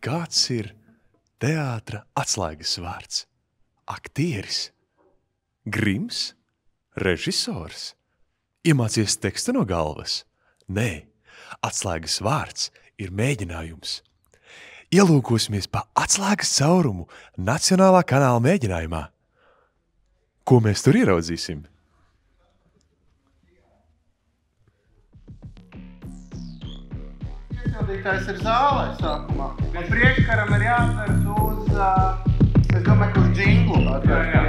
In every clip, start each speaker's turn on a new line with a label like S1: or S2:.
S1: kāds ir teātra atslēgas vārds? Aktieris, grims, režisors, iemācies tekstu no galvas? Nē, atslēgas vārds ir mēģinājums. Ielūkosimies pa atslēgas caurumu Nacionālā kanāla mēģinājumā. Ko mēs tur ieraudzīsim?
S2: Iesildītājs ir zālē sākumā. Un priekškaram ir jāatveras uz, es domāju, uz džinglu. Jā.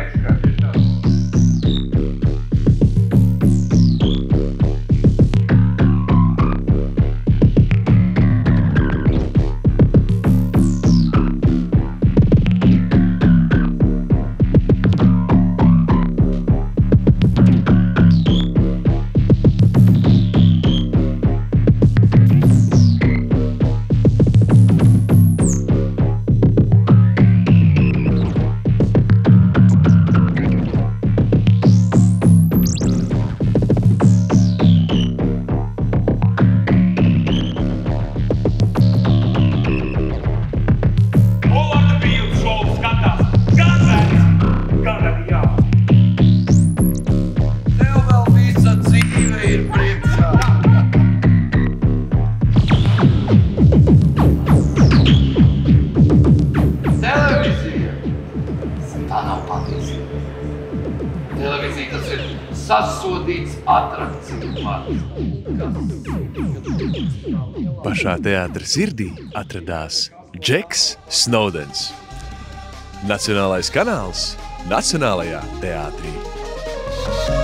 S3: Televīzija tas ir sasodīts atrakciju vārds.
S1: Pašā teātra sirdī atradās Džeks Snowdens. Nacionālais kanāls Nacionālajā teātrī.